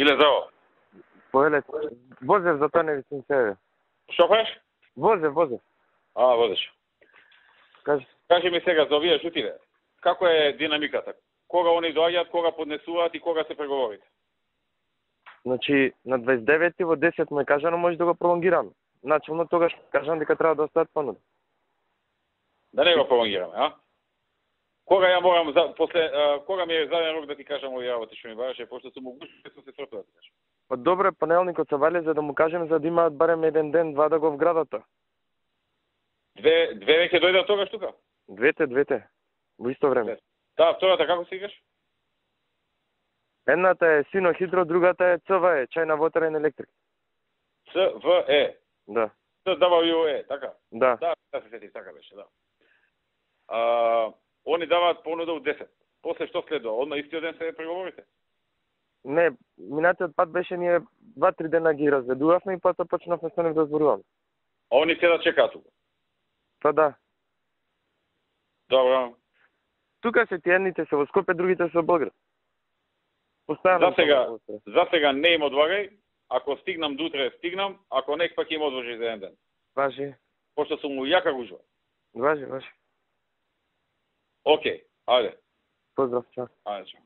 Иле здраво. Повелете. Возев, затоа не ви сум се. Што правиш? Возев. Возиш. Кажи ми сега за овие жутиве. Како е динамиката? Кога они доаѓаат, кога поднесуваат и кога се преговорите? Значи, на 29 во 10 му е кажано, може да го пролонгираме. Начално тогаш кажам дека треба да остаат понуда. Да не го пролонгираме, а? Кога ја морам кога ми е заден рок да ти кажам овие работи што ми бараше, пошто сум могуш да се српува да ти кажам. Па добре, понеделникот се вали за да му кажем за да имаат барем еден ден, два да го вградата. Две веќе дојдат тогаш тука? Двете. Во исто време. Да, втората како се играш? Едната е синохидро, другата е ЦВЕ, чајна вотера и електрик. ЦВЕ. Да. ЦВЕ, така? Да. Да, се сетив, така беше, да. Они даваат понуда од 10. После што следува? Одма истиот ден се преговорите? Не, минатиот пат беше ние 2-3 дена ги разведувавме и потоа почнавме со нив да зборуваме. А они се да чекаат тука? Па да. Добро. Тука се едните се во Скопје, другите се во Белград. За сега не им одлагај. Ако стигнам до утре, стигнам. Ако не, пак им одложи за еден ден. Важи. Пошто сум му јака гужва. Важи. Океј, ајде. Поздрав, чао. Ајде, чао.